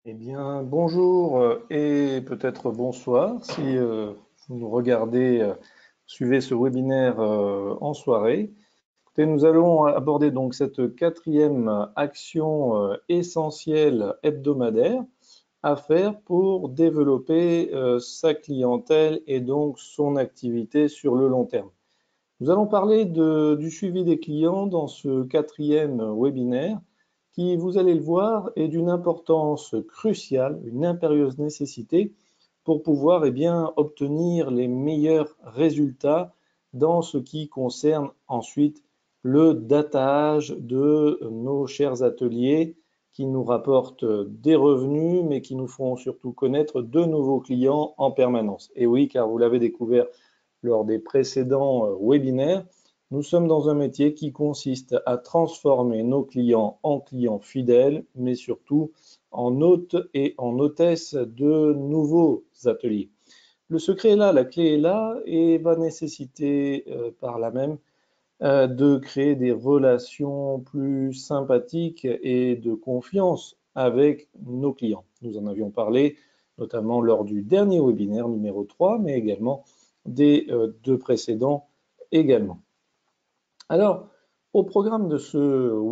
Eh bien, bonjour et peut-être bonsoir si vous nous regardez, suivez ce webinaire en soirée. Écoutez, nous allons aborder donc cette quatrième action essentielle hebdomadaire à faire pour développer sa clientèle et donc son activité sur le long terme. Nous allons parler du suivi des clients dans ce quatrième webinaire qui, vous allez le voir, est d'une importance cruciale, une impérieuse nécessité pour pouvoir obtenir les meilleurs résultats dans ce qui concerne ensuite le datage de nos chers ateliers qui nous rapportent des revenus, mais qui nous feront surtout connaître de nouveaux clients en permanence. Et oui, car vous l'avez découvert lors des précédents webinaires, nous sommes dans un métier qui consiste à transformer nos clients en clients fidèles, mais surtout en hôtes et en hôtesses de nouveaux ateliers. Le secret est là, la clé est là et va nécessiter par là même de créer des relations plus sympathiques et de confiance avec nos clients. Nous en avions parlé notamment lors du dernier webinaire numéro 3, mais également des deux précédents également. Alors, au programme de ce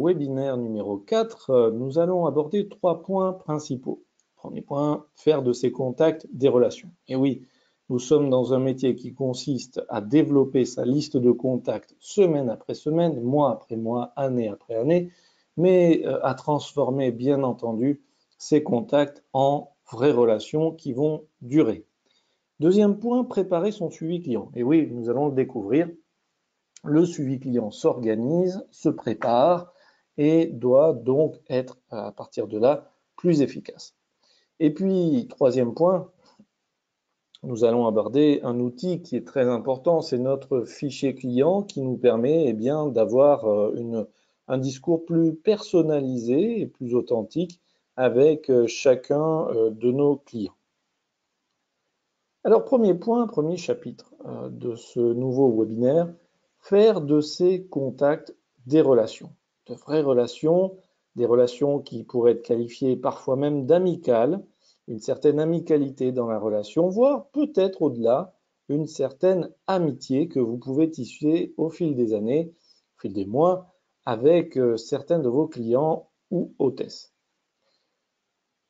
webinaire numéro 4, nous allons aborder 3 points principaux. Premier point, faire de ces contacts des relations. Et oui, nous sommes dans un métier qui consiste à développer sa liste de contacts semaine après semaine, mois après mois, année après année, mais à transformer bien entendu ces contacts en vraies relations qui vont durer. Deuxième point, préparer son suivi client. Et oui, nous allons le découvrir. Le suivi client s'organise, se prépare et doit donc être, à partir de là, plus efficace. Et puis, troisième point, nous allons aborder un outil qui est très important, c'est notre fichier client qui nous permet d'avoir un discours plus personnalisé et plus authentique avec chacun de nos clients. Alors, premier point, premier chapitre de ce nouveau webinaire, faire de ces contacts des relations, de vraies relations, des relations qui pourraient être qualifiées parfois même d'amicales, une certaine amicalité dans la relation, voire peut-être au-delà, une certaine amitié que vous pouvez tisser au fil des années, au fil des mois, avec certains de vos clients ou hôtesses.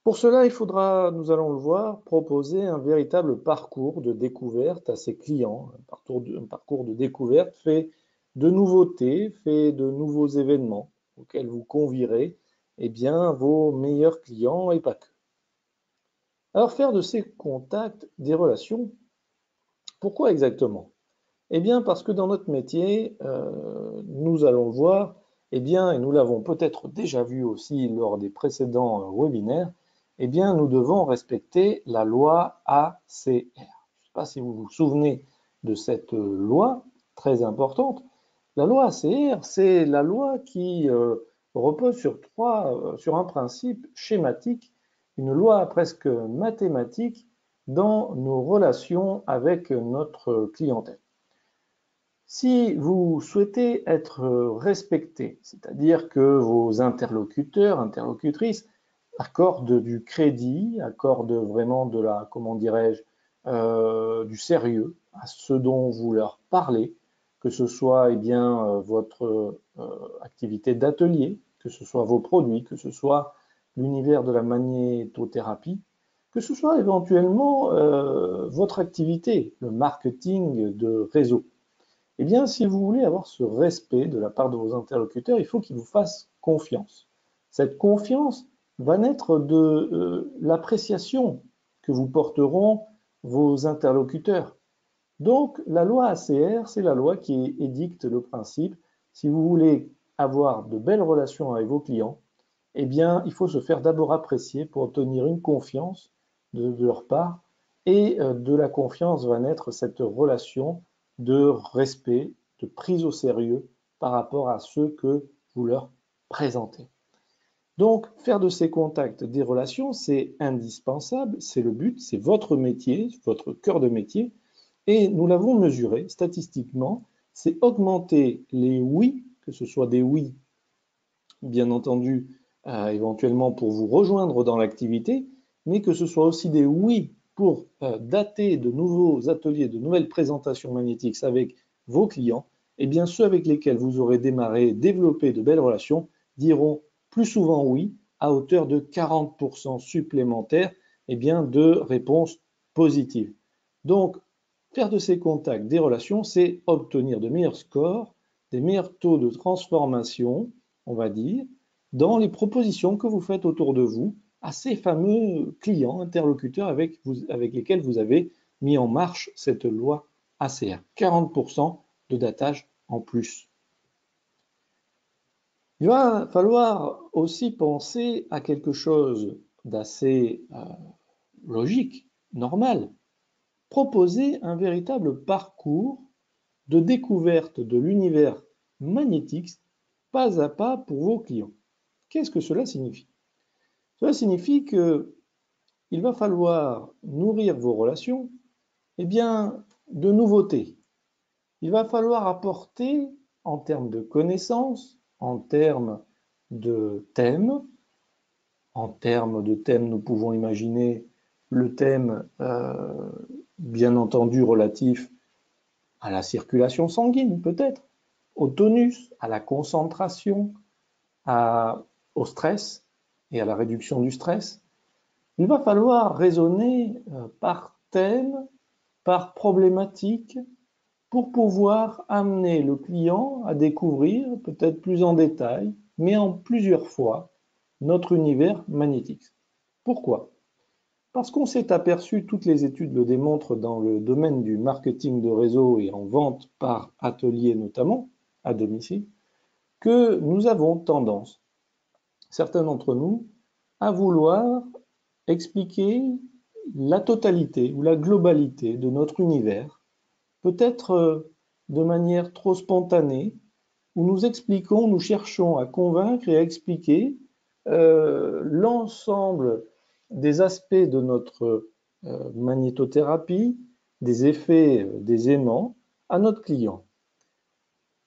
Pour cela, il faudra, nous allons le voir, proposer un véritable parcours de découverte à ses clients, un parcours de découverte fait de nouveautés, fait de nouveaux événements auxquels vous convierez vos meilleurs clients et pas que. Alors faire de ces contacts des relations, pourquoi exactement? Eh bien parce que dans notre métier, nous allons le voir, et nous l'avons peut-être déjà vu aussi lors des précédents webinaires, nous devons respecter la loi ACR. Je ne sais pas si vous vous souvenez de cette loi très importante. La loi ACR, c'est la loi qui repose sur un principe schématique, une loi presque mathématique dans nos relations avec notre clientèle. Si vous souhaitez être respecté, c'est-à-dire que vos interlocuteurs, interlocutrices accordent du crédit, accordent vraiment de la, comment dirais-je, du sérieux à ce dont vous leur parlez, que ce soit votre activité d'atelier, que ce soit vos produits, que ce soit l'univers de la magnétothérapie, que ce soit éventuellement votre activité, le marketing de réseau. Eh bien, si vous voulez avoir ce respect de la part de vos interlocuteurs, il faut qu'ils vous fassent confiance. Cette confiance va naître de l'appréciation que vous porteront vos interlocuteurs. Donc, la loi ACR, c'est la loi qui édicte le principe. Si vous voulez avoir de belles relations avec vos clients, il faut se faire d'abord apprécier pour obtenir une confiance de leur part. Et de la confiance va naître cette relation de respect, de prise au sérieux par rapport à ceux que vous leur présentez. Donc, faire de ces contacts des relations, c'est indispensable, c'est le but, c'est votre métier, votre cœur de métier, et nous l'avons mesuré statistiquement, c'est augmenter les oui, que ce soit des oui, bien entendu, éventuellement pour vous rejoindre dans l'activité, mais que ce soit aussi des oui pour dater de nouveaux ateliers, de nouvelles présentations magnétiques avec vos clients, et bien ceux avec lesquels vous aurez démarré, développé de belles relations, diront plus souvent oui à hauteur de 40% supplémentaires de réponses positives. Donc, faire de ces contacts des relations, c'est obtenir de meilleurs scores, des meilleurs taux de transformation, on va dire, dans les propositions que vous faites autour de vous à ces fameux clients, interlocuteurs avec lesquels vous avez mis en marche cette loi ACR. 40% de datage en plus. Il va falloir aussi penser à quelque chose d'assez logique, normal. Proposer un véritable parcours de découverte de l'univers magnétique pas à pas pour vos clients. Qu'est-ce que cela signifie? Cela signifie qu'il va falloir nourrir vos relations de nouveautés. Il va falloir apporter en termes de connaissances, en termes de thèmes. En termes de thèmes, nous pouvons imaginer le thème, bien entendu, relatif à la circulation sanguine, peut-être, au tonus, à la concentration, au stress et à la réduction du stress. Il va falloir raisonner par thème, par problématique, pour pouvoir amener le client à découvrir, peut-être plus en détail, mais en plusieurs fois, notre univers magnétique. Pourquoi? Parce qu'on s'est aperçu, toutes les études le démontrent dans le domaine du marketing de réseau et en vente par atelier notamment, à domicile, que nous avons tendance, certains d'entre nous, à vouloir expliquer la totalité ou la globalité de notre univers, peut-être de manière trop spontanée, où nous expliquons, nous cherchons à convaincre et à expliquer l'ensemble des aspects de notre magnétothérapie, des effets des aimants à notre client.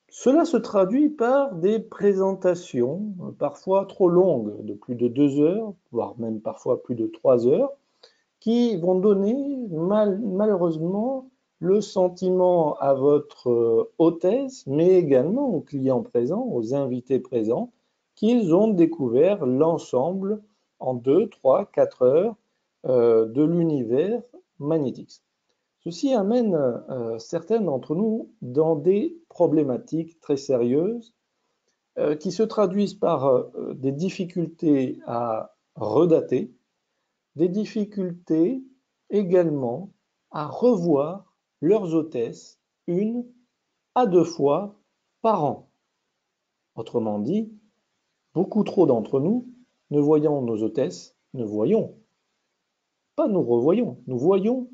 Cela se traduit par des présentations parfois trop longues, de plus de 2 heures, voire même parfois plus de 3 heures, qui vont donner malheureusement le sentiment à votre hôtesse, mais également aux clients présents, aux invités présents, qu'ils ont découvert l'ensemble en 2, 3, 4 heures de l'univers magnétique. Ceci amène certains d'entre nous dans des problématiques très sérieuses qui se traduisent par des difficultés à redater, des difficultés également à revoir leurs hôtesses 1 à 2 fois par an. Autrement dit, beaucoup trop d'entre nous ne voyons nos hôtesses, ne voyons, pas nous revoyons, nous voyons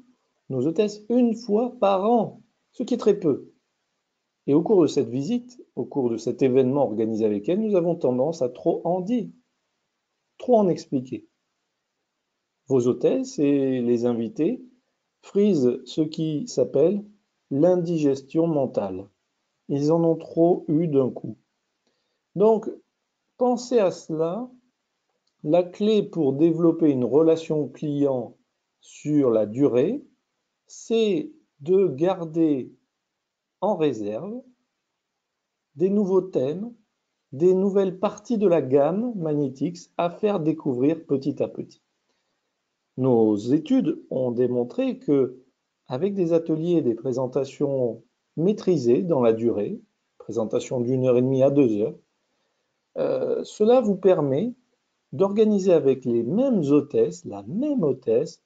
nos hôtesses 1 fois par an, ce qui est très peu. Et au cours de cette visite, au cours de cet événement organisé avec elles, nous avons tendance à trop en dire, trop en expliquer. Vos hôtesses et les invités frisent ce qui s'appelle l'indigestion mentale. Ils en ont trop eu d'un coup. Donc, pensez à cela. La clé pour développer une relation client sur la durée, c'est de garder en réserve des nouveaux thèmes, des nouvelles parties de la gamme magnétique à faire découvrir petit à petit. Nos études ont démontré que, avec des ateliers et des présentations maîtrisées dans la durée, présentation d'1 heure et demie à 2 heures, cela vous permet d'organiser avec les mêmes hôtesses, la même hôtesse,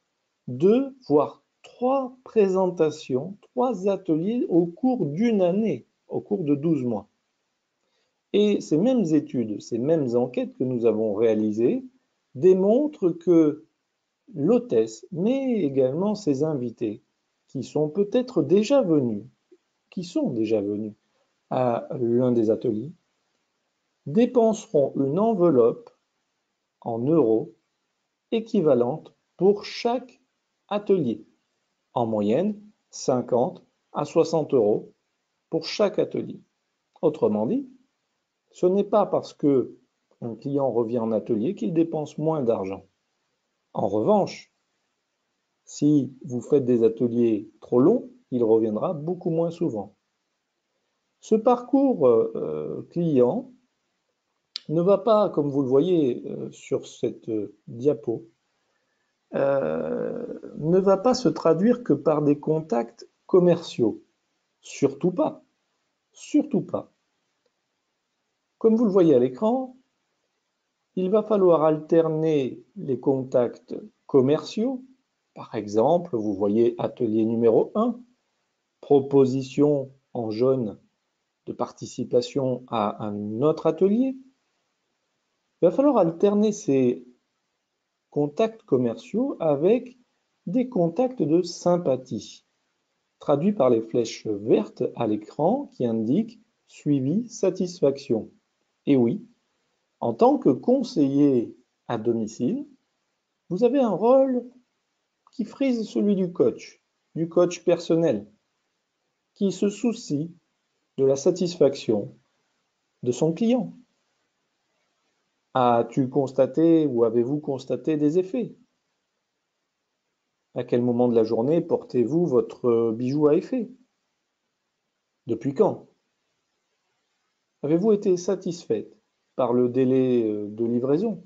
2 voire 3 présentations, 3 ateliers au cours d'une année, au cours de 12 mois. Et ces mêmes études, ces mêmes enquêtes que nous avons réalisées démontrent que l'hôtesse, mais également ses invités, qui sont peut-être déjà venus, qui sont déjà venus à l'un des ateliers, dépenseront une enveloppe en euros équivalente pour chaque atelier. En moyenne, 50 à 60 euros pour chaque atelier. Autrement dit, ce n'est pas parce que un client revient en atelier qu'il dépense moins d'argent. En revanche, si vous faites des ateliers trop longs, il reviendra beaucoup moins souvent. Ce parcours client ne va pas, comme vous le voyez sur cette diapo, ne va pas se traduire que par des contacts commerciaux. Surtout pas. Surtout pas. Comme vous le voyez à l'écran, il va falloir alterner les contacts commerciaux. Par exemple, vous voyez atelier numéro 1, proposition en jaune de participation à un autre atelier. Il va falloir alterner ces contacts commerciaux avec des contacts de sympathie, traduits par les flèches vertes à l'écran qui indiquent suivi satisfaction. Et oui, en tant que conseiller à domicile, vous avez un rôle qui frise celui du coach personnel, qui se soucie de la satisfaction de son client. As-tu constaté ou avez-vous constaté des effets? À quel moment de la journée portez-vous votre bijou à effet? Depuis quand? Avez-vous été satisfaite par le délai de livraison?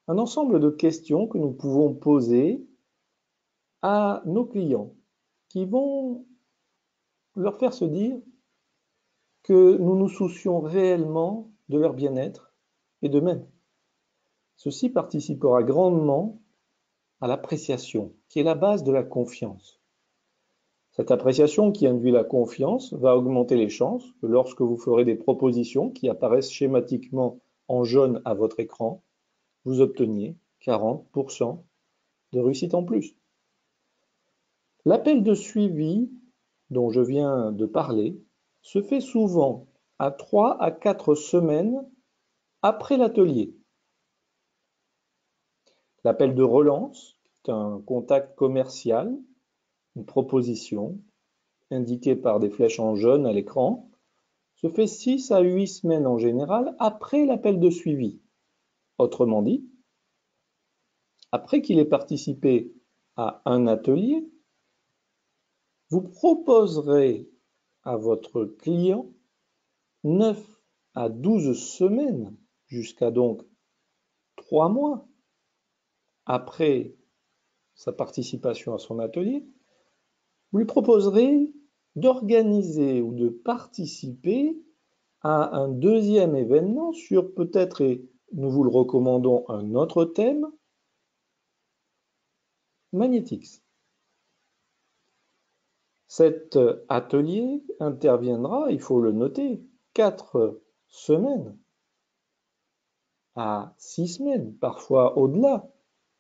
Un ensemble de questions que nous pouvons poser à nos clients qui vont leur faire se dire que nous nous soucions réellement de leur bien-être et d'eux-mêmes. Ceci participera grandement à l'appréciation, qui est la base de la confiance. Cette appréciation qui induit la confiance va augmenter les chances que lorsque vous ferez des propositions qui apparaissent schématiquement en jaune à votre écran, vous obteniez 40% de réussite en plus. L'appel de suivi dont je viens de parler se fait souvent à 3 à 4 semaines après l'atelier. L'appel de relance est un contact commercial, une proposition indiquée par des flèches en jaune à l'écran, se fait 6 à 8 semaines en général après l'appel de suivi. Autrement dit, après qu'il ait participé à un atelier, vous proposerez à votre client 9 à 12 semaines, jusqu'à donc 3 mois après sa participation à son atelier, vous lui proposerez d'organiser ou de participer à un deuxième événement sur peut-être, et nous vous le recommandons, un autre thème, Magnétix. Cet atelier interviendra, il faut le noter, 4 semaines à 6 semaines, parfois au-delà,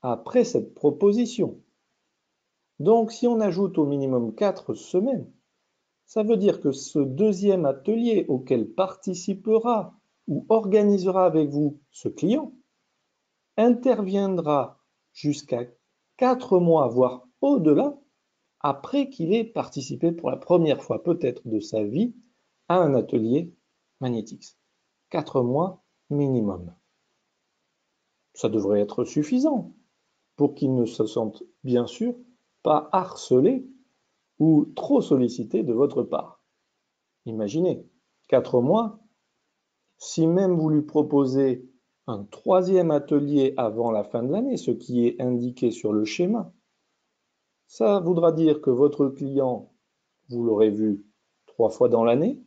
après cette proposition. Donc, si on ajoute au minimum 4 semaines, ça veut dire que ce deuxième atelier auquel participera ou organisera avec vous ce client interviendra jusqu'à 4 mois, voire au-delà, après qu'il ait participé pour la première fois peut-être de sa vie à un atelier Magnétix. 4 mois minimum. Ça devrait être suffisant pour qu'il ne se sente bien sûr pas harcelé ou trop sollicité de votre part. Imaginez, 4 mois, si même vous lui proposez un troisième atelier avant la fin de l'année, ce qui est indiqué sur le schéma, ça voudra dire que votre client, vous l'aurez vu 3 fois dans l'année,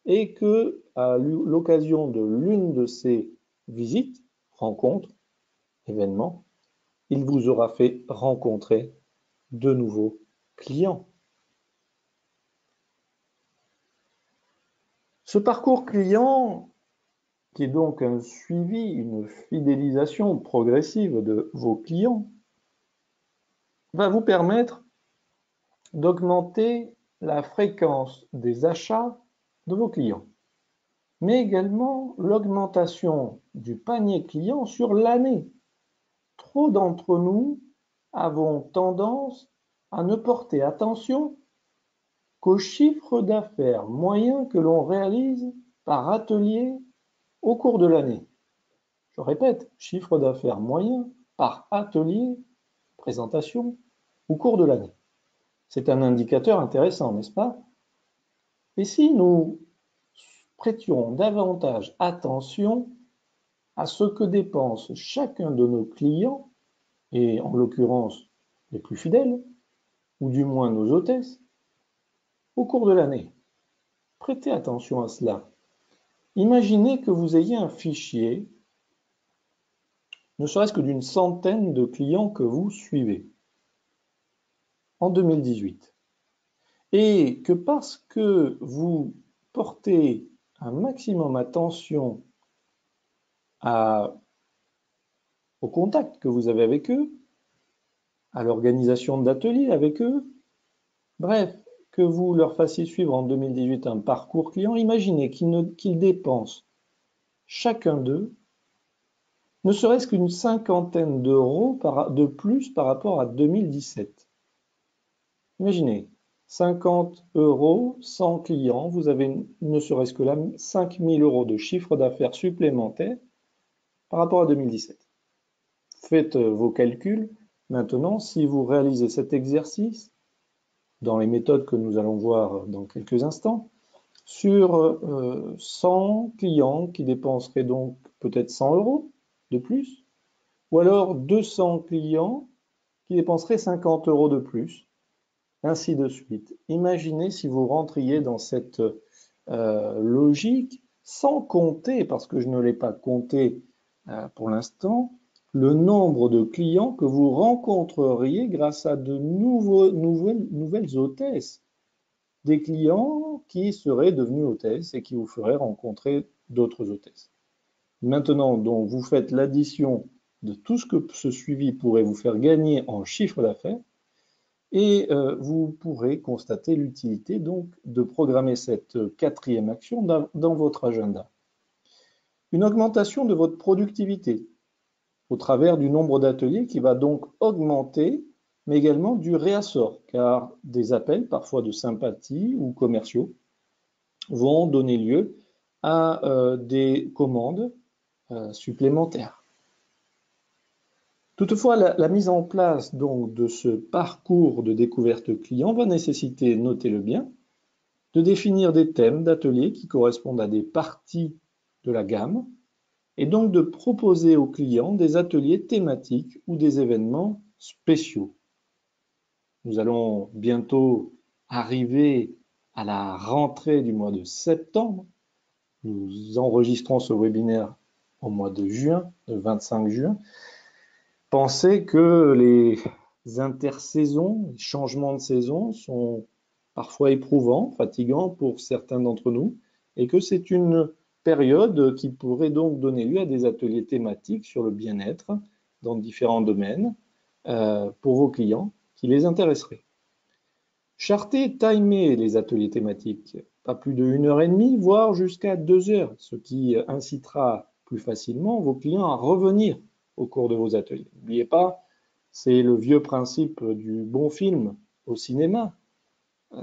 et que à l'occasion de l'une de ces visites, rencontres, événements, il vous aura fait rencontrer de nouveaux clients. Ce parcours client, qui est donc un suivi, une fidélisation progressive de vos clients, va vous permettre d'augmenter la fréquence des achats de vos clients, mais également l'augmentation du panier client sur l'année. Trop d'entre nous avons tendance à ne porter attention qu'au chiffre d'affaires moyen que l'on réalise par atelier Au cours de l'année, je répète, chiffre d'affaires moyen par atelier, présentation, au cours de l'année. C'est un indicateur intéressant, n'est-ce pas? Et si nous prêtions davantage attention à ce que dépense chacun de nos clients, et en l'occurrence les plus fidèles, ou du moins nos hôtesses, au cours de l'année. Prêtez attention à cela. Imaginez que vous ayez un fichier, ne serait-ce que d'une centaine de clients que vous suivez en 2018. Et que parce que vous portez un maximum attention au contact que vous avez avec eux, à l'organisation d'ateliers avec eux, bref, que vous leur fassiez suivre en 2018 un parcours client, imaginez qu'ils dépensent chacun d'eux ne serait-ce qu'une cinquantaine d'euros de plus par rapport à 2017. Imaginez, 50 euros, 100 clients, vous avez ne serait-ce que là 5 000 euros de chiffre d'affaires supplémentaire par rapport à 2017. Faites vos calculs. Maintenant, si vous réalisez cet exercice, dans les méthodes que nous allons voir dans quelques instants, sur 100 clients qui dépenseraient donc peut-être 100 euros de plus, ou alors 200 clients qui dépenseraient 50 euros de plus, ainsi de suite. Imaginez si vous rentriez dans cette logique, sans compter, parce que je ne l'ai pas compté pour l'instant, le nombre de clients que vous rencontreriez grâce à de nouvelles hôtesses. Des clients qui seraient devenus hôtesses et qui vous feraient rencontrer d'autres hôtesses. Maintenant, donc, vous faites l'addition de tout ce que ce suivi pourrait vous faire gagner en chiffre d'affaires et vous pourrez constater l'utilité donc de programmer cette quatrième action dans votre agenda. Une augmentation de votre productivité au travers du nombre d'ateliers qui va donc augmenter, mais également du réassort, car des appels, parfois de sympathie ou commerciaux, vont donner lieu à des commandes supplémentaires. Toutefois, la mise en place donc de ce parcours de découverte client va nécessiter, notez-le bien, de définir des thèmes d'ateliers qui correspondent à des parties de la gamme et donc de proposer aux clients des ateliers thématiques ou des événements spéciaux. Nous allons bientôt arriver à la rentrée du mois de septembre. Nous enregistrons ce webinaire au mois de juin, le 25 juin. Pensez que les intersaisons, les changements de saison sont parfois éprouvants, fatigants pour certains d'entre nous, et que c'est une période qui pourrait donc donner lieu à des ateliers thématiques sur le bien-être dans différents domaines pour vos clients qui les intéresseraient. Chartez, timez les ateliers thématiques, pas plus de 1h30, voire jusqu'à 2 heures, ce qui incitera plus facilement vos clients à revenir au cours de vos ateliers. N'oubliez pas, c'est le vieux principe du bon film au cinéma.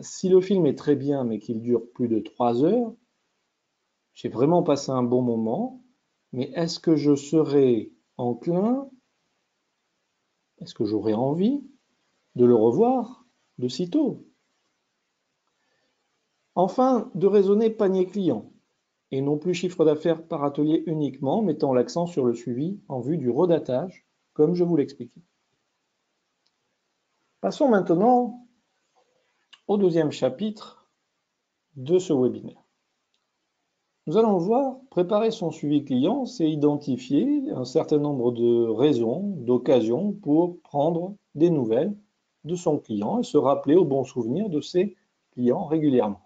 Si le film est très bien mais qu'il dure plus de 3 heures, j'ai vraiment passé un bon moment, mais est-ce que je serai enclin, est-ce que j'aurai envie de le revoir de sitôt? Enfin, de raisonner panier client et non plus chiffre d'affaires par atelier uniquement, mettant l'accent sur le suivi en vue du redatage, comme je vous l'expliquais. Passons maintenant au deuxième chapitre de ce webinaire. Nous allons voir, préparer son suivi client, c'est identifier un certain nombre de raisons, d'occasions pour prendre des nouvelles de son client et se rappeler au bon souvenir de ses clients régulièrement.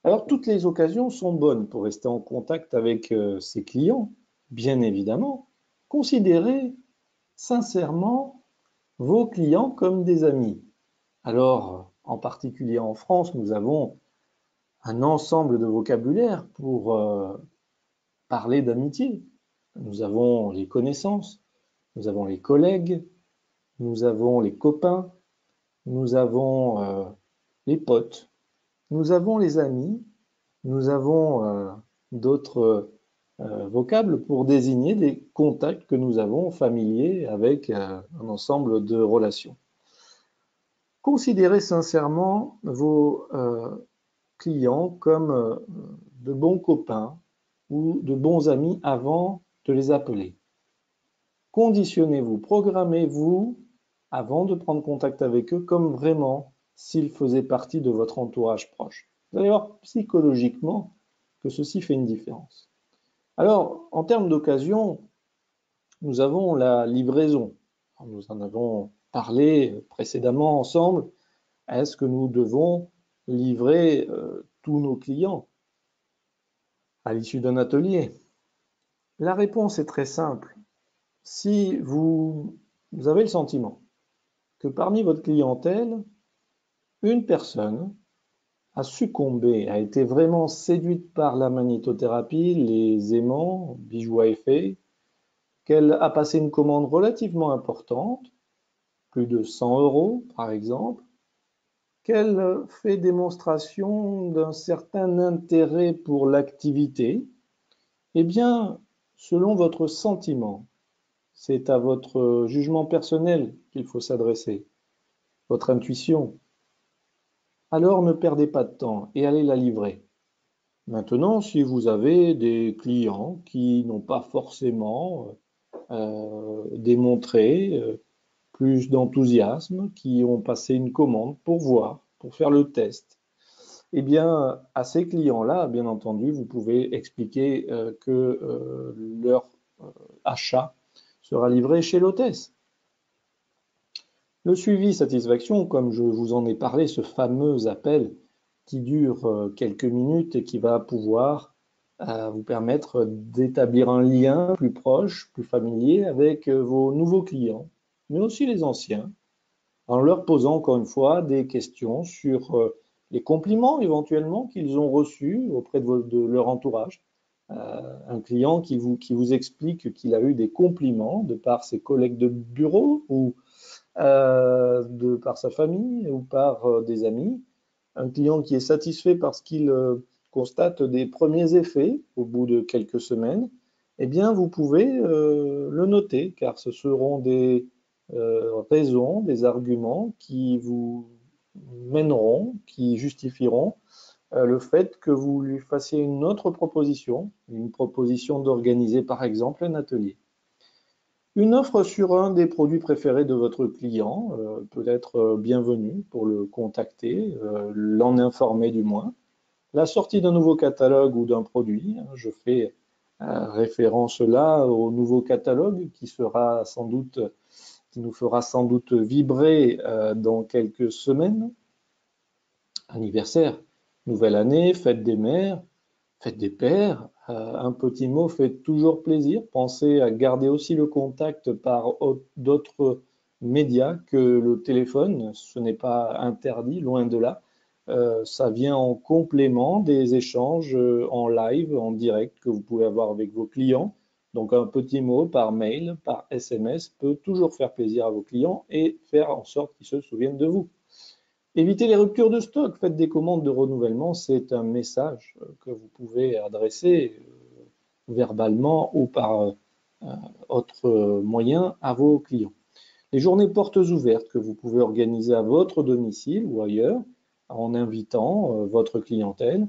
Alors, toutes les occasions sont bonnes pour rester en contact avec ses clients, bien évidemment. Considérez sincèrement vos clients comme des amis. Alors, en particulier en France, nous avons un ensemble de vocabulaire pour parler d'amitié. Nous avons les connaissances, nous avons les collègues, nous avons les copains, nous avons les potes, nous avons les amis, nous avons d'autres vocables pour désigner des contacts que nous avons familiers avec un ensemble de relations. Considérez sincèrement vos clients comme de bons copains ou de bons amis avant de les appeler. Conditionnez-vous, programmez-vous avant de prendre contact avec eux comme vraiment s'ils faisaient partie de votre entourage proche. Vous allez voir psychologiquement que ceci fait une différence. Alors, en termes d'occasion, nous avons la livraison. Nous en avons parlé précédemment ensemble. Est-ce que nous devons livrer tous nos clients à l'issue d'un atelier? La réponse est très simple. Si vous avez le sentiment que parmi votre clientèle, une personne a succombé, a été vraiment séduite par la magnétothérapie, les aimants, bijoux à effet, qu'elle a passé une commande relativement importante, plus de 100 € par exemple, qu'elle fait démonstration d'un certain intérêt pour l'activité, eh bien, selon votre sentiment, c'est à votre jugement personnel qu'il faut s'adresser, votre intuition. Alors ne perdez pas de temps et allez la livrer. Maintenant, si vous avez des clients qui n'ont pas forcément démontré plus d'enthousiasme, qui ont passé une commande pour voir, pour faire le test, eh bien, à ces clients-là, bien entendu, vous pouvez expliquer que leur achat sera livré chez l'hôtesse. Le suivi satisfaction, comme je vous en ai parlé, ce fameux appel qui dure quelques minutes et qui va pouvoir vous permettre d'établir un lien plus proche, plus familier avec vos nouveaux clients, mais aussi les anciens, en leur posant encore une fois des questions sur les compliments éventuellement qu'ils ont reçus auprès de leur entourage. Un client qui vous explique qu'il a eu des compliments de par ses collègues de bureau ou de par sa famille ou par des amis. Un client qui est satisfait parce qu'il constate des premiers effets au bout de quelques semaines, eh bien, vous pouvez le noter, car ce seront des raisons, des arguments qui vous mèneront, qui justifieront le fait que vous lui fassiez une autre proposition, une proposition d'organiser par exemple un atelier. Une offre sur un des produits préférés de votre client peut être bienvenue pour le contacter, l'en informer du moins. La sortie d'un nouveau catalogue ou d'un produit, je fais référence là au nouveau catalogue qui nous fera sans doute vibrer dans quelques semaines. Anniversaire, nouvelle année, fête des mères, fête des pères. Un petit mot fait toujours plaisir. Pensez à garder aussi le contact par d'autres médias que le téléphone. Ce n'est pas interdit, loin de là. Ça vient en complément des échanges en live, en direct que vous pouvez avoir avec vos clients. Donc un petit mot par mail, par SMS peut toujours faire plaisir à vos clients et faire en sorte qu'ils se souviennent de vous. Évitez les ruptures de stock, faites des commandes de renouvellement, c'est un message que vous pouvez adresser verbalement ou par autre moyen à vos clients. Les journées portes ouvertes que vous pouvez organiser à votre domicile ou ailleurs en invitant votre clientèle.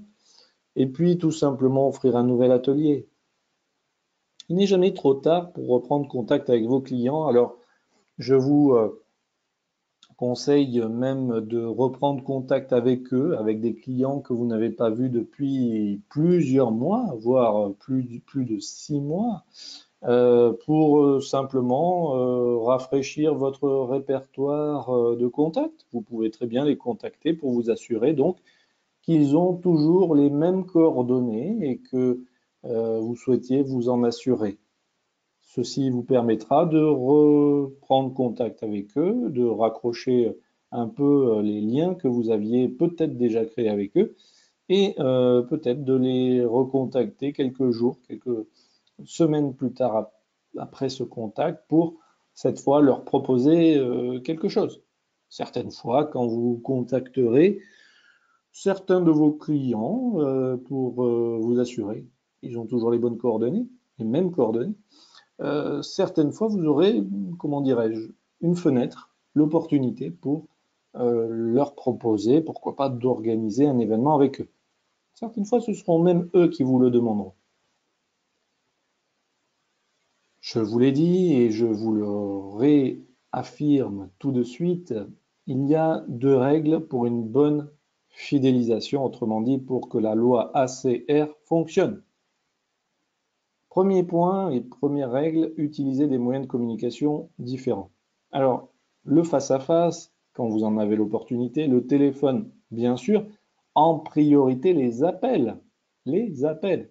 Et puis tout simplement offrir un nouvel atelier. Il n'est jamais trop tard pour reprendre contact avec vos clients. Alors je vous conseille même de reprendre contact avec eux, avec des clients que vous n'avez pas vus depuis plusieurs mois, voire plus de 6 mois, pour simplement rafraîchir votre répertoire de contacts. Vous pouvez très bien les contacter pour vous assurer donc qu'ils ont toujours les mêmes coordonnées et que vous souhaitiez vous en assurer. Ceci vous permettra de reprendre contact avec eux, de raccrocher un peu les liens que vous aviez peut-être déjà créés avec eux et peut-être de les recontacter quelques jours, quelques semaines plus tard après ce contact pour cette fois leur proposer quelque chose. Certaines fois, quand vous contacterez certains de vos clients pour vous assurer ils ont toujours les bonnes coordonnées, les mêmes coordonnées, certaines fois vous aurez, comment dirais-je, une fenêtre, l'opportunité pour leur proposer, pourquoi pas, d'organiser un événement avec eux. Certaines fois, ce seront même eux qui vous le demanderont. Je vous l'ai dit et je vous le réaffirme tout de suite, il y a 2 règles pour une bonne fidélisation, autrement dit pour que la loi ACR fonctionne. Premier point et première règle, utiliser des moyens de communication différents. Alors, le face-à-face, quand vous en avez l'opportunité, le téléphone, bien sûr, en priorité les appels. Les appels.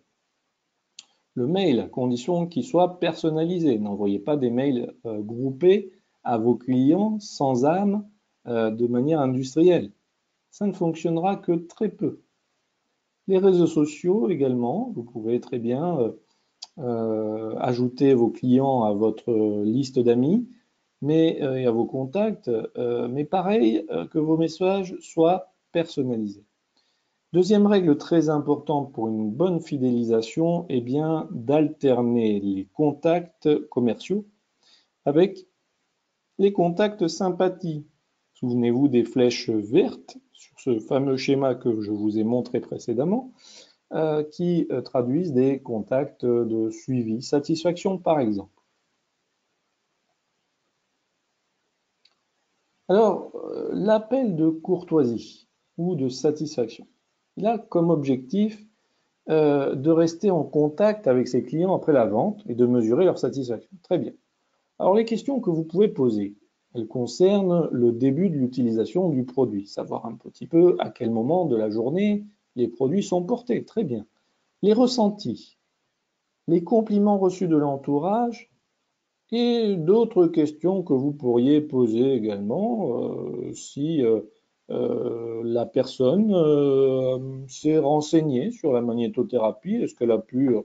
Le mail, à condition qu'il soit personnalisé. N'envoyez pas des mails groupés à vos clients sans âme de manière industrielle. Ça ne fonctionnera que très peu. Les réseaux sociaux également, vous pouvez très bien ajouter vos clients à votre liste d'amis et à vos contacts, mais pareil, que vos messages soient personnalisés. Deuxième règle très importante pour une bonne fidélisation, eh bien, d'alterner les contacts commerciaux avec les contacts sympathie. Souvenez-vous des flèches vertes sur ce fameux schéma que je vous ai montré précédemment, qui traduisent des contacts de suivi, satisfaction par exemple. Alors, l'appel de courtoisie ou de satisfaction, il a comme objectif de rester en contact avec ses clients après la vente et de mesurer leur satisfaction. Très bien. Alors, les questions que vous pouvez poser, elles concernent le début de l'utilisation du produit, savoir un petit peu à quel moment de la journée les produits sont portés. Très bien. Les ressentis, les compliments reçus de l'entourage et d'autres questions que vous pourriez poser également si la personne s'est renseignée sur la magnétothérapie. Est-ce qu'elle a pu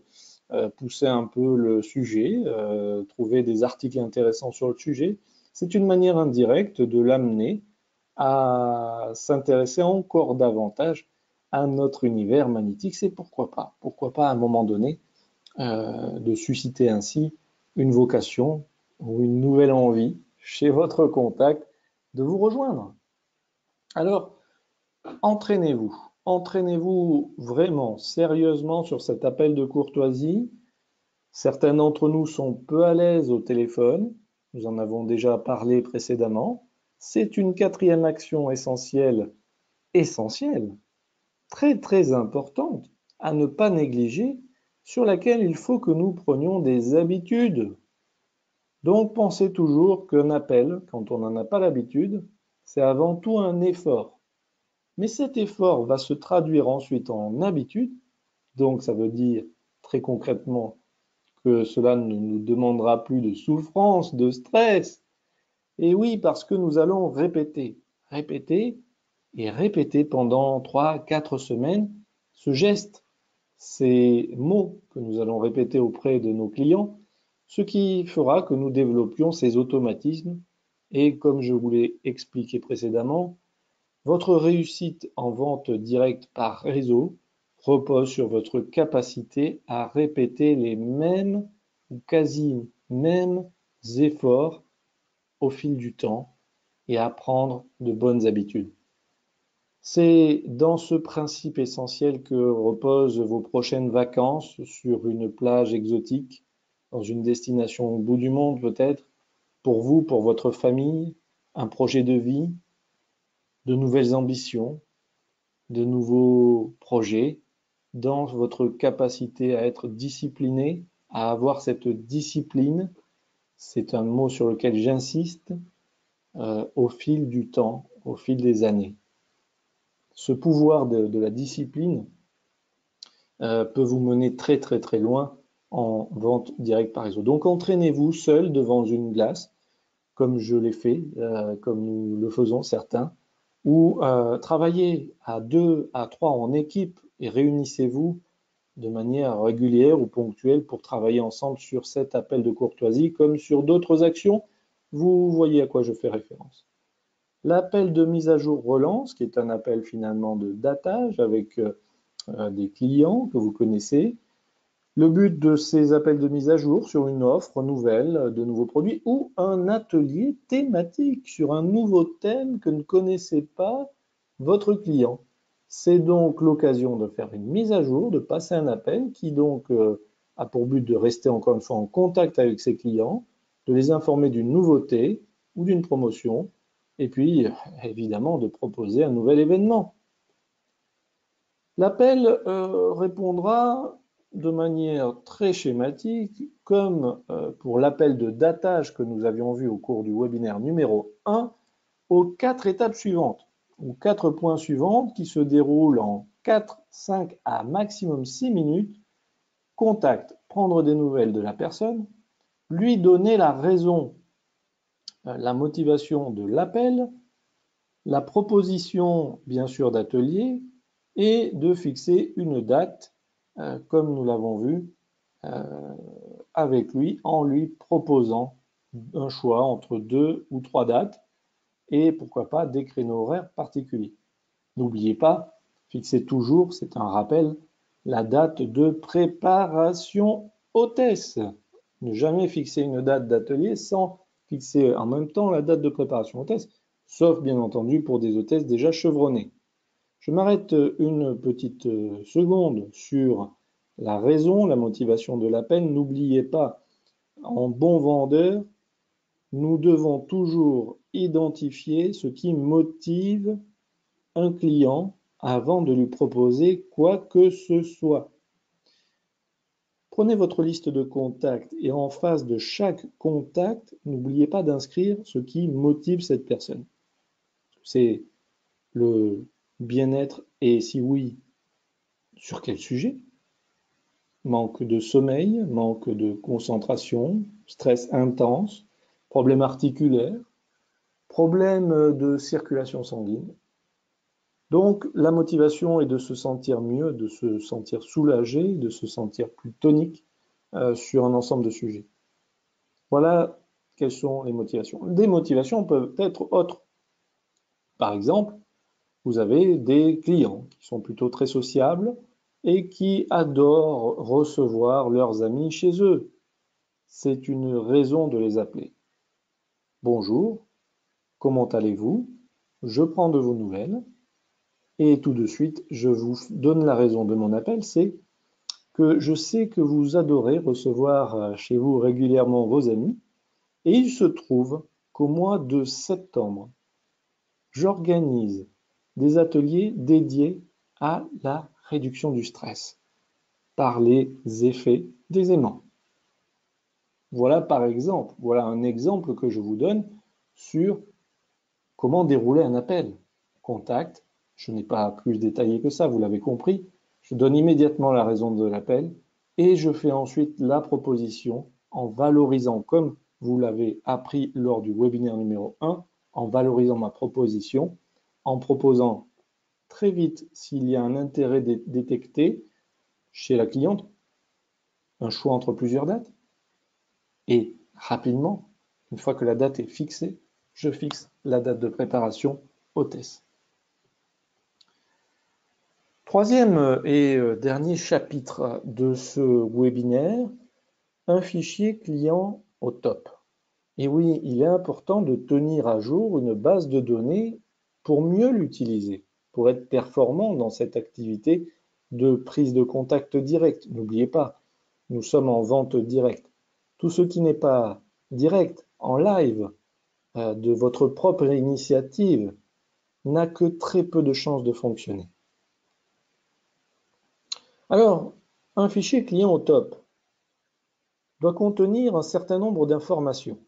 pousser un peu le sujet, trouver des articles intéressants sur le sujet? C'est une manière indirecte de l'amener à s'intéresser encore davantage à notre univers magnétique. C'est pourquoi pas à un moment donné de susciter ainsi une vocation ou une nouvelle envie chez votre contact de vous rejoindre. Alors, entraînez-vous. Entraînez-vous vraiment sérieusement sur cet appel de courtoisie. Certains d'entre nous sont peu à l'aise au téléphone. Nous en avons déjà parlé précédemment. C'est une quatrième action essentielle, très très importante, à ne pas négliger, sur laquelle il faut que nous prenions des habitudes. Donc pensez toujours qu'un appel, quand on n'en a pas l'habitude, c'est avant tout un effort. Mais cet effort va se traduire ensuite en habitude, donc ça veut dire très concrètement que cela ne nous demandera plus de souffrance, de stress. Et oui, parce que nous allons répéter et répéter pendant 3, 4 semaines ce geste, ces mots que nous allons répéter auprès de nos clients, ce qui fera que nous développions ces automatismes. Et comme je vous l'ai expliqué précédemment, votre réussite en vente directe par réseau repose sur votre capacité à répéter les mêmes ou quasi mêmes efforts au fil du temps et à prendre de bonnes habitudes. C'est dans ce principe essentiel que reposent vos prochaines vacances sur une plage exotique, dans une destination au bout du monde peut-être, pour vous, pour votre famille, un projet de vie, de nouvelles ambitions, de nouveaux projets, dans votre capacité à être discipliné, à avoir cette discipline, c'est un mot sur lequel j'insiste, au fil du temps, au fil des années. Ce pouvoir de la discipline peut vous mener très très très loin en vente directe par réseau. Donc entraînez-vous seul devant une glace, comme je l'ai fait, comme nous le faisons certains, ou travaillez à 2, à 3 en équipe et réunissez-vous de manière régulière ou ponctuelle pour travailler ensemble sur cet appel de courtoisie comme sur d'autres actions. Vous voyez à quoi je fais référence. L'appel de mise à jour relance, qui est un appel finalement de datage avec des clients que vous connaissez, Le but de ces appels de mise à jour sur une offre nouvelle, de nouveaux produits ou un atelier thématique sur un nouveau thème que ne connaissait pas votre client. C'est donc l'occasion de faire une mise à jour, de passer un appel qui donc a pour but de rester encore une fois en contact avec ses clients, de les informer d'une nouveauté ou d'une promotion, et puis évidemment de proposer un nouvel événement. L'appel répondra de manière très schématique, comme pour l'appel de datage que nous avions vu au cours du webinaire numéro 1, aux 4 étapes suivantes, aux 4 points suivants qui se déroulent en 4, 5 à maximum 6 minutes. Contact, prendre des nouvelles de la personne, lui donner la raison, la motivation de l'appel, la proposition bien sûr d'atelier et de fixer une date comme nous l'avons vu avec lui en lui proposant un choix entre 2 ou 3 dates et pourquoi pas des créneaux horaires particuliers. N'oubliez pas, fixez toujours, c'est un rappel, la date de préparation hôtesse. Ne jamais fixer une date d'atelier sans fixer en même temps la date de préparation hôtesse, sauf bien entendu pour des hôtesses déjà chevronnées. Je m'arrête une petite seconde sur la raison, la motivation de l'appel. N'oubliez pas, en bon vendeur, nous devons toujours identifier ce qui motive un client avant de lui proposer quoi que ce soit. Prenez votre liste de contacts et en face de chaque contact, n'oubliez pas d'inscrire ce qui motive cette personne. C'est le bien-être et si oui, sur quel sujet? Manque de sommeil, manque de concentration, stress intense, problèmes articulaires, problèmes de circulation sanguine. Donc la motivation est de se sentir mieux, de se sentir soulagé, de se sentir plus tonique sur un ensemble de sujets. Voilà quelles sont les motivations. Des motivations peuvent être autres. Par exemple, vous avez des clients qui sont plutôt très sociables et qui adorent recevoir leurs amis chez eux. C'est une raison de les appeler. Bonjour, comment allez-vous? Je prends de vos nouvelles. Et tout de suite, je vous donne la raison de mon appel, c'est que je sais que vous adorez recevoir chez vous régulièrement vos amis. Et il se trouve qu'au mois de septembre, j'organise des ateliers dédiés à la réduction du stress par les effets des aimants. Voilà par exemple, voilà un exemple que je vous donne sur comment dérouler un appel. Contact, je n'ai pas plus détaillé que ça, vous l'avez compris. Je donne immédiatement la raison de l'appel et je fais ensuite la proposition en valorisant, comme vous l'avez appris lors du webinaire numéro 1, en valorisant ma proposition, en proposant très vite s'il y a un intérêt détecté chez la cliente, un choix entre plusieurs dates, et rapidement, une fois que la date est fixée, je fixe la date de préparation hôtesse. Troisième et dernier chapitre de ce webinaire, un fichier client au top. Et oui, il est important de tenir à jour une base de données pour mieux l'utiliser, pour être performant dans cette activité de prise de contact direct. N'oubliez pas, nous sommes en vente directe. Tout ce qui n'est pas direct, en live, de votre propre initiative, n'a que très peu de chances de fonctionner. Alors, un fichier client au top doit contenir un certain nombre d'informations.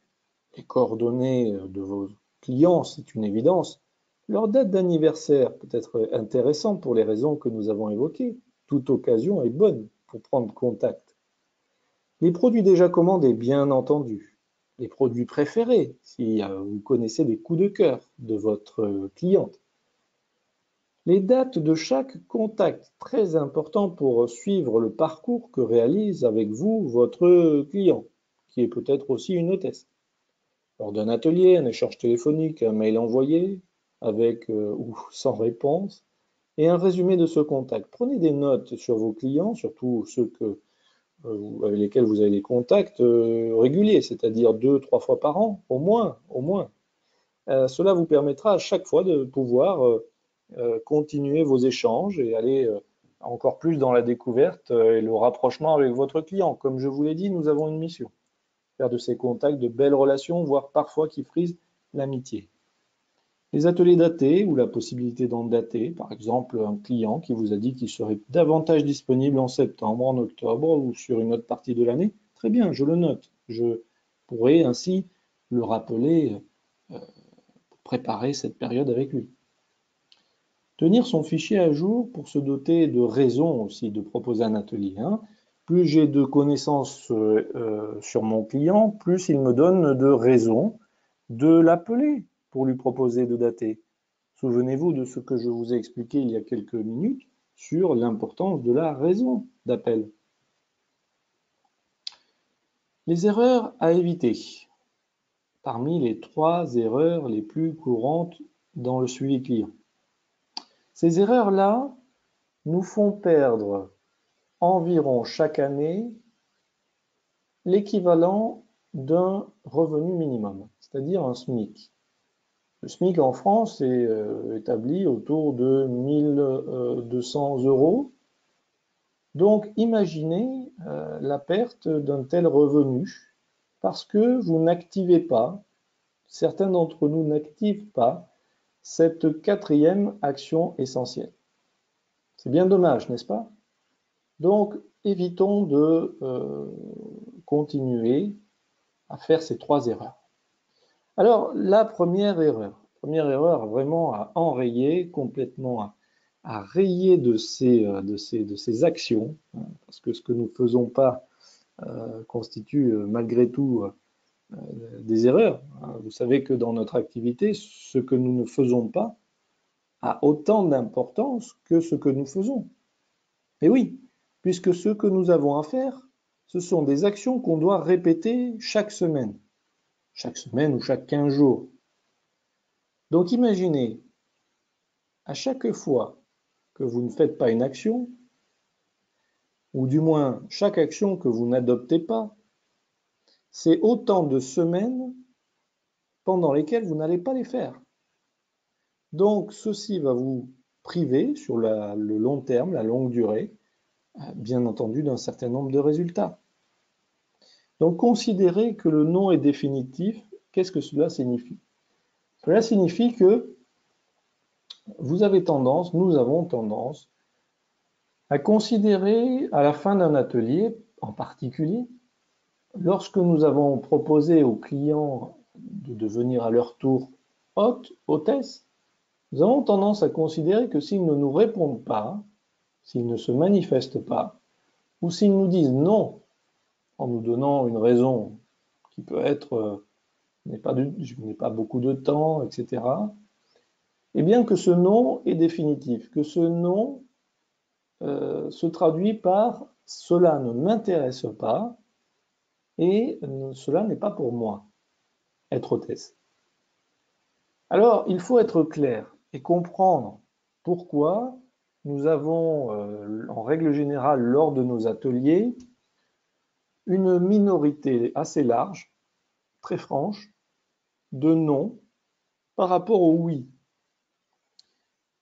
Les coordonnées de vos clients, c'est une évidence. Leur date d'anniversaire peut être intéressant pour les raisons que nous avons évoquées. Toute occasion est bonne pour prendre contact. Les produits déjà commandés, bien entendu. Les produits préférés, si vous connaissez des coups de cœur de votre cliente. Les dates de chaque contact, très important pour suivre le parcours que réalise avec vous votre client, qui est peut-être aussi une hôtesse. Lors d'un atelier, un échange téléphonique, un mail envoyé, avec ou sans réponse, et un résumé de ce contact. Prenez des notes sur vos clients, surtout ceux que avec lesquels vous avez des contacts réguliers, c'est-à-dire 2-3 fois par an, au moins, au moins. Cela vous permettra à chaque fois de pouvoir continuer vos échanges et aller encore plus dans la découverte et le rapprochement avec votre client. Comme je vous l'ai dit, nous avons une mission, faire de ces contacts de belles relations, voire parfois qui frisent l'amitié. Les ateliers datés ou la possibilité d'en dater, par exemple un client qui vous a dit qu'il serait davantage disponible en septembre, en octobre ou sur une autre partie de l'année, très bien, je le note. Je pourrais ainsi le rappeler pour préparer cette période avec lui. Tenir son fichier à jour pour se doter de raisons aussi de proposer un atelier. Plus j'ai de connaissances sur mon client, plus il me donne de raisons de l'appeler pour lui proposer de dater. Souvenez-vous de ce que je vous ai expliqué il y a quelques minutes sur l'importance de la raison d'appel. Les erreurs à éviter. Parmi les 3 erreurs les plus courantes dans le suivi client. Ces erreurs-là nous font perdre environ chaque année l'équivalent d'un revenu minimum, c'est-à-dire un SMIC. Le SMIC en France est établi autour de 1200 €. Donc imaginez la perte d'un tel revenu parce que vous n'activez pas, certains d'entre nous n'activent pas cette 4e action essentielle. C'est bien dommage, n'est-ce pas? Donc évitons de continuer à faire ces 3 erreurs. Alors la première erreur vraiment à enrayer, complètement à rayer de ces actions, parce que ce que nous ne faisons pas constitue malgré tout des erreurs. Vous savez que dans notre activité, ce que nous ne faisons pas a autant d'importance que ce que nous faisons. Et oui, puisque ce que nous avons à faire, ce sont des actions qu'on doit répéter chaque semaine ou chaque 15 jours. Donc imaginez, à chaque fois que vous ne faites pas une action, ou du moins chaque action que vous n'adoptez pas, c'est autant de semaines pendant lesquelles vous n'allez pas les faire. Donc ceci va vous priver sur le long terme, la longue durée, bien entendu d'un certain nombre de résultats. Donc considérez que le non est définitif. Qu'est-ce que cela signifie? Cela signifie que nous avons tendance à considérer à la fin d'un atelier, en particulier, lorsque nous avons proposé aux clients de devenir à leur tour hôtesse, nous avons tendance à considérer que s'ils ne nous répondent pas, s'ils ne se manifestent pas, ou s'ils nous disent non en nous donnant une raison qui peut être je n'ai pas beaucoup de temps, etc., et bien que ce non est définitif, que ce non se traduit par cela ne m'intéresse pas et cela n'est pas pour moi, être hôtesse. Alors, il faut être clair et comprendre pourquoi nous avons, en règle générale, lors de nos ateliers, une minorité assez large, très franche, de non par rapport au oui.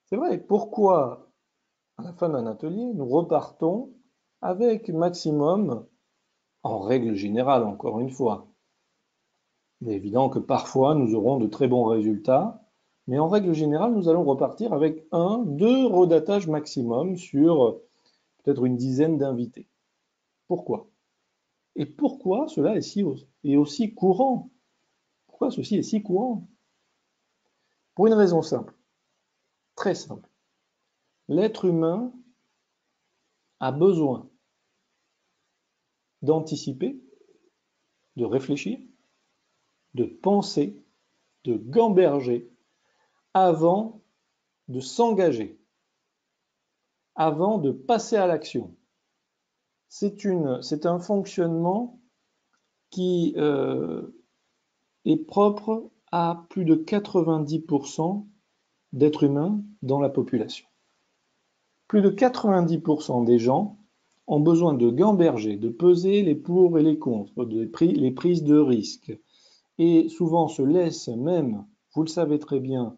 C'est vrai, pourquoi à la fin d'un atelier, nous repartons avec maximum, en règle générale, encore une fois. Il est évident que parfois nous aurons de très bons résultats, mais en règle générale, nous allons repartir avec 1-2 redatages maximum sur peut-être une dizaine d'invités. Pourquoi? Et pourquoi cela est aussi courant? Pourquoi ceci est si courant? Pour une raison simple, très simple. L'être humain a besoin d'anticiper, de réfléchir, de penser, de gamberger avant de s'engager, avant de passer à l'action. C'est un fonctionnement qui est propre à plus de 90% d'êtres humains dans la population. Plus de 90% des gens ont besoin de gamberger, de peser les pour et les contre, les prises de risques, et souvent se laissent même, vous le savez très bien,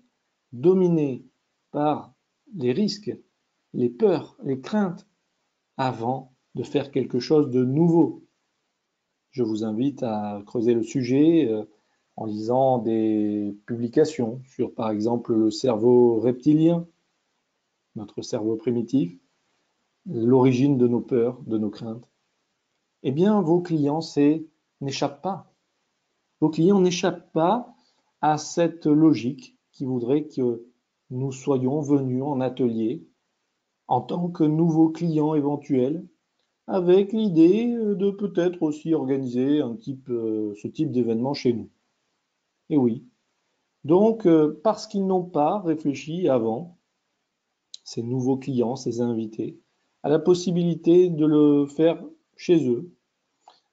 dominer par les risques, les peurs, les craintes, avant de faire quelque chose de nouveau. Je vous invite à creuser le sujet en lisant des publications sur, par exemple, le cerveau reptilien, notre cerveau primitif, l'origine de nos peurs, de nos craintes. Eh bien, vos clients n'échappent pas. Vos clients n'échappent pas à cette logique qui voudrait que nous soyons venus en atelier en tant que nouveaux clients éventuels, avec l'idée de peut-être aussi organiser ce type d'événement chez nous. Et oui. Donc, parce qu'ils n'ont pas réfléchi avant, ces nouveaux clients, ces invités, à la possibilité de le faire chez eux,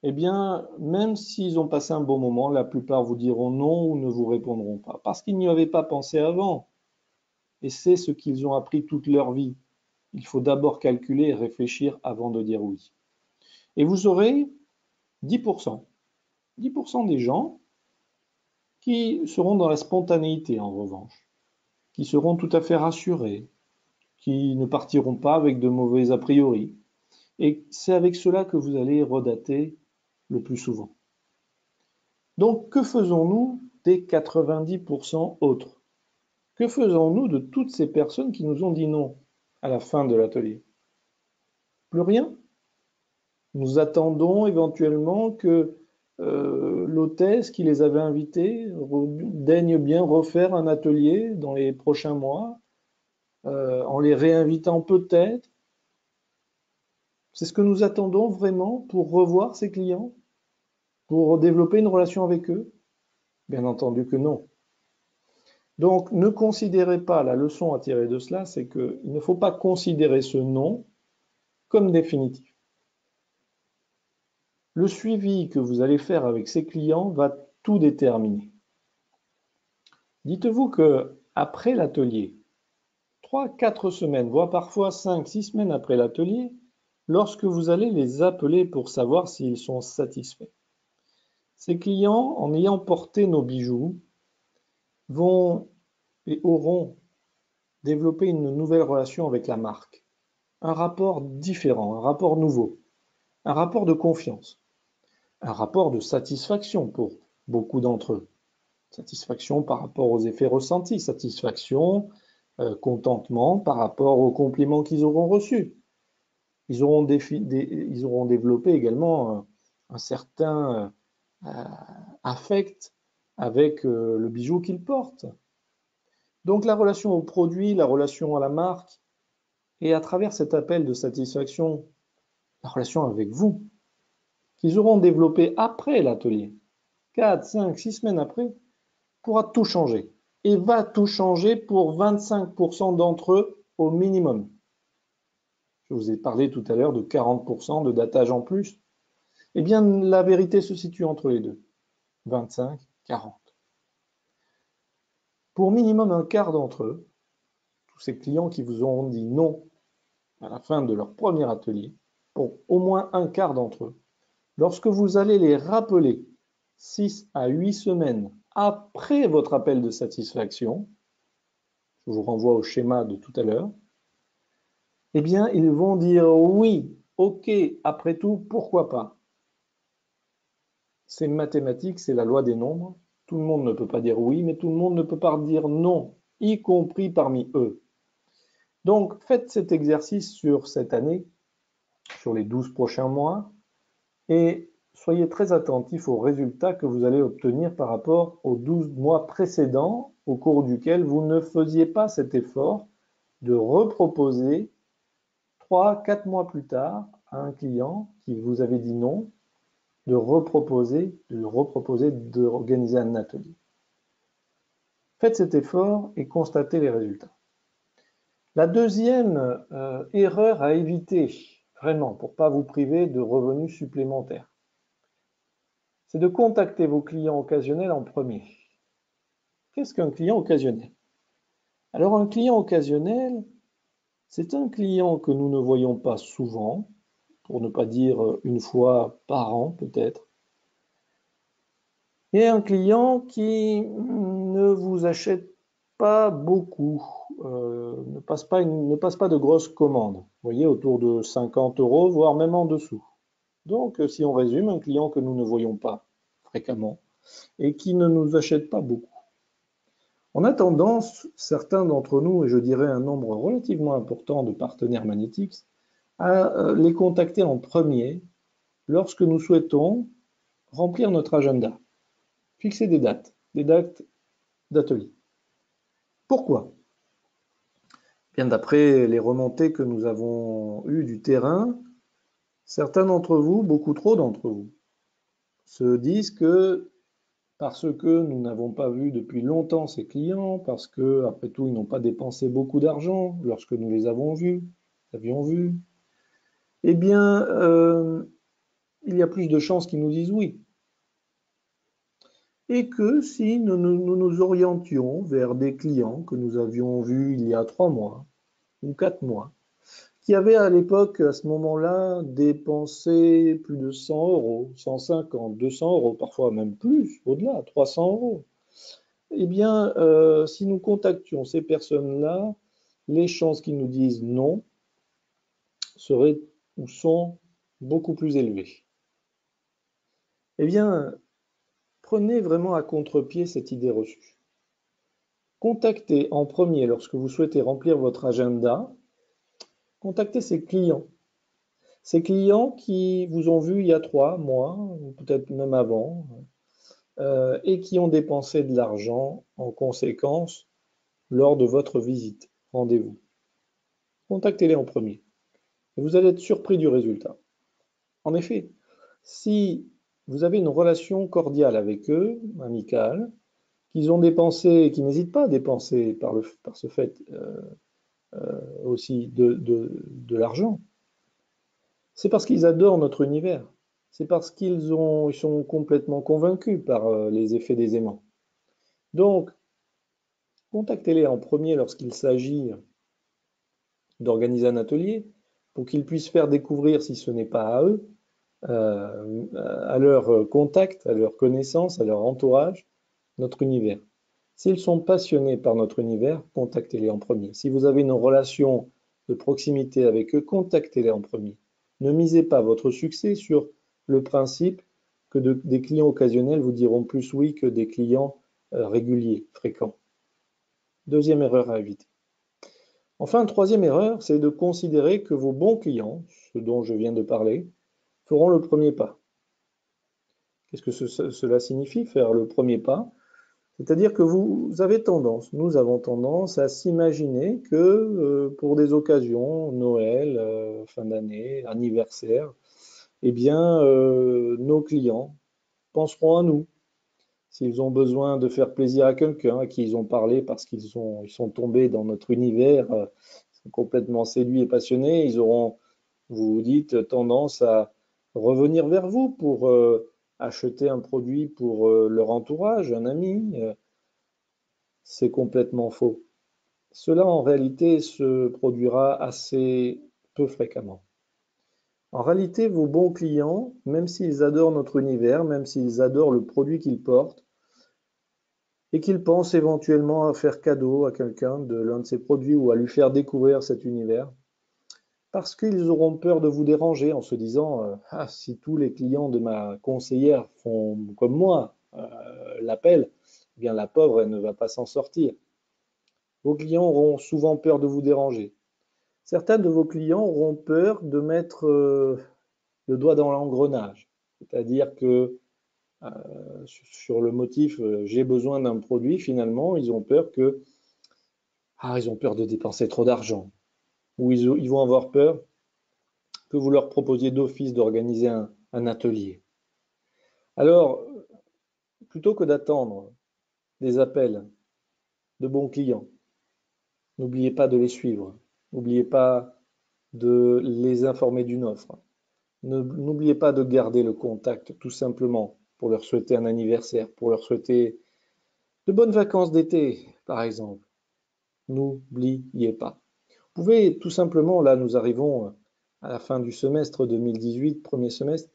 eh bien, même s'ils ont passé un bon moment, la plupart vous diront non ou ne vous répondront pas, parce qu'ils n'y avaient pas pensé avant. Et c'est ce qu'ils ont appris toute leur vie. Il faut d'abord calculer et réfléchir avant de dire oui. Et vous aurez 10%. 10% des gens qui seront dans la spontanéité, en revanche, qui seront tout à fait rassurés, qui ne partiront pas avec de mauvais a priori. Et c'est avec cela que vous allez redater le plus souvent. Donc, que faisons-nous des 90% autres? Que faisons-nous de toutes ces personnes qui nous ont dit non à la fin de l'atelier? Plus rien? Nous attendons éventuellement que l'hôtesse qui les avait invités daigne bien refaire un atelier dans les prochains mois, en les réinvitant peut-être. C'est ce que nous attendons vraiment pour revoir ces clients, pour développer une relation avec eux? Bien entendu que non. Donc, ne considérez pas, la leçon à tirer de cela, c'est qu'il ne faut pas considérer ce non comme définitif. Le suivi que vous allez faire avec ces clients va tout déterminer. Dites-vous que après l'atelier, 3-4 semaines, voire parfois 5-6 semaines après l'atelier, lorsque vous allez les appeler pour savoir s'ils sont satisfaits, ces clients, en ayant porté nos bijoux, vont et auront développé une nouvelle relation avec la marque, un rapport différent, un rapport nouveau, un rapport de confiance, un rapport de satisfaction pour beaucoup d'entre eux. Satisfaction par rapport aux effets ressentis, satisfaction, contentement par rapport aux compliments qu'ils auront reçus. Ils auront développé également un certain affect avec le bijou qu'ils portent. Donc la relation au produit, la relation à la marque, et à travers cet appel de satisfaction, la relation avec vous, qu'ils auront développé après l'atelier, 4, 5, 6 semaines après, pourra tout changer. Et va tout changer pour 25% d'entre eux au minimum. Je vous ai parlé tout à l'heure de 40% de datage en plus. Eh bien, la vérité se situe entre les deux. 25, 40. Pour minimum un quart d'entre eux, tous ces clients qui vous auront dit non à la fin de leur premier atelier, pour au moins un quart d'entre eux, lorsque vous allez les rappeler 6 à 8 semaines après votre appel de satisfaction, je vous renvoie au schéma de tout à l'heure, eh bien, ils vont dire oui, ok, après tout, pourquoi pas? C'est mathématique, c'est la loi des nombres. Tout le monde ne peut pas dire oui, mais tout le monde ne peut pas dire non, y compris parmi eux. Donc, faites cet exercice sur cette année, sur les 12 prochains mois, et soyez très attentifs aux résultats que vous allez obtenir par rapport aux 12 mois précédents, au cours duquel vous ne faisiez pas cet effort de reproposer 3-4 mois plus tard à un client qui vous avait dit non, de reproposer, d'organiser un atelier. Faites cet effort et constatez les résultats. La deuxième erreur à éviter, vraiment, pour ne pas vous priver de revenus supplémentaires, c'est de contacter vos clients occasionnels en premier. Qu'est-ce qu'un client occasionnel? Alors un client occasionnel, c'est un client que nous ne voyons pas souvent, pour ne pas dire une fois par an peut-être. Et un client qui ne vous achète pas beaucoup, ne passe pas de grosses commandes. Vous voyez, autour de 50 euros, voire même en dessous. Donc, si on résume, un client que nous ne voyons pas fréquemment et qui ne nous achète pas beaucoup. On a tendance, certains d'entre nous, et je dirais un nombre relativement important de partenaires Magnétics, à les contacter en premier lorsque nous souhaitons remplir notre agenda, fixer des dates d'atelier. Pourquoi? Bien, d'après les remontées que nous avons eues du terrain, certains d'entre vous, beaucoup trop d'entre vous, se disent que parce que nous n'avons pas vu depuis longtemps ces clients, parce que, après tout, ils n'ont pas dépensé beaucoup d'argent lorsque nous les avions vus, eh bien, il y a plus de chances qu'ils nous disent oui. Et que si nous nous orientions vers des clients que nous avions vus il y a 3 mois ou 4 mois, qui avaient à l'époque, à ce moment-là, dépensé plus de 100 euros, 150, 200 euros, parfois même plus, au-delà, 300 euros, eh bien, si nous contactions ces personnes-là, les chances qu'ils nous disent non seraient ou sont beaucoup plus élevées. Eh bien, prenez vraiment à contre-pied cette idée reçue. Contactez en premier, lorsque vous souhaitez remplir votre agenda, contactez ces clients. Ces clients qui vous ont vu il y a 3 mois, ou peut-être même avant, et qui ont dépensé de l'argent en conséquence lors de votre visite, rendez-vous. Contactez-les en premier. Et vous allez être surpris du résultat. En effet, si vous avez une relation cordiale avec eux, amicale, qu'ils ont dépensé et qui n'hésitent pas à dépenser par ce fait aussi de l'argent, c'est parce qu'ils adorent notre univers. C'est parce qu'ils sont complètement convaincus par les effets des aimants. Donc, contactez-les en premier lorsqu'il s'agit d'organiser un atelier pour qu'ils puissent faire découvrir, si ce n'est pas à eux, à leur contact, à leur connaissance, à leur entourage, notre univers. S'ils sont passionnés par notre univers, contactez-les en premier. Si vous avez une relation de proximité avec eux, contactez-les en premier. Ne misez pas votre succès sur le principe que des clients occasionnels vous diront plus oui que des clients réguliers, fréquents. Deuxième erreur à éviter. Enfin, troisième erreur, c'est de considérer que vos bons clients, ceux dont je viens de parler, feront le premier pas. Qu'est-ce que cela signifie, faire le premier pas? C'est-à-dire que nous avons tendance à s'imaginer que pour des occasions, Noël, fin d'année, anniversaire, eh bien, nos clients penseront à nous. S'ils ont besoin de faire plaisir à quelqu'un à qui ils ont parlé parce qu'ils sont tombés dans notre univers, sont complètement séduits et passionnés, ils auront, vous vous dites, tendance à revenir vers vous pour acheter un produit pour leur entourage, un ami. C'est complètement faux. Cela, en réalité, se produira assez peu fréquemment. En réalité, vos bons clients, même s'ils adorent notre univers, même s'ils adorent le produit qu'ils portent, et qu'ils pensent éventuellement à faire cadeau à quelqu'un de l'un de ces produits ou à lui faire découvrir cet univers, parce qu'ils auront peur de vous déranger en se disant ah, si tous les clients de ma conseillère font comme moi l'appel, eh bien la pauvre, elle ne va pas s'en sortir. Vos clients auront souvent peur de vous déranger. Certains de vos clients auront peur de mettre le doigt dans l'engrenage, c'est-à-dire que sur le motif j'ai besoin d'un produit, finalement, ils ont peur ils ont peur de dépenser trop d'argent, ou ils vont avoir peur que vous leur proposiez d'office d'organiser un atelier. Alors, plutôt que d'attendre des appels de bons clients, n'oubliez pas de les suivre, n'oubliez pas de les informer d'une offre. N'oubliez pas de garder le contact, tout simplement, pour leur souhaiter un anniversaire, pour leur souhaiter de bonnes vacances d'été, par exemple. N'oubliez pas. Vous pouvez tout simplement, là nous arrivons à la fin du semestre 2018, premier semestre.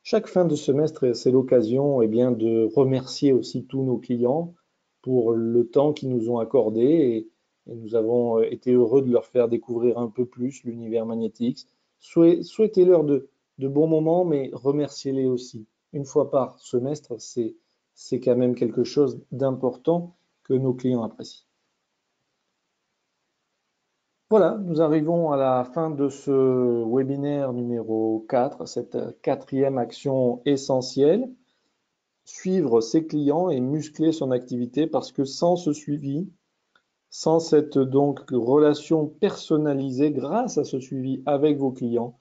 Chaque fin de semestre, c'est l'occasion bien, de remercier aussi tous nos clients pour le temps qu'ils nous ont accordé et nous avons été heureux de leur faire découvrir un peu plus l'univers magnétique. Souhaitez-leur de bons moments, mais remerciez-les aussi. Une fois par semestre, c'est quand même quelque chose d'important que nos clients apprécient. Voilà, nous arrivons à la fin de ce webinaire numéro 4, cette quatrième action essentielle, suivre ses clients et muscler son activité parce que sans ce suivi, sans cette donc relation personnalisée grâce à ce suivi avec vos clients,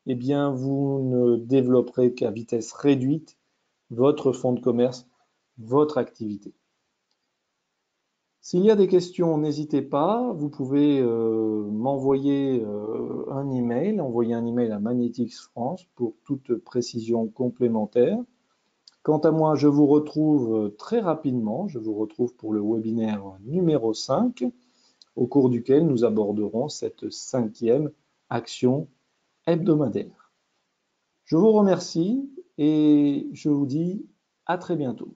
eh bien vous ne développerez qu'à vitesse réduite votre fonds de commerce, votre activité. S'il y a des questions, n'hésitez pas, vous pouvez m'envoyer envoyer un email à Magnetics France pour toute précision complémentaire. Quant à moi, je vous retrouve très rapidement, je vous retrouve pour le webinaire numéro 5, au cours duquel nous aborderons cette cinquième action hebdomadaire. Je vous remercie et je vous dis à très bientôt.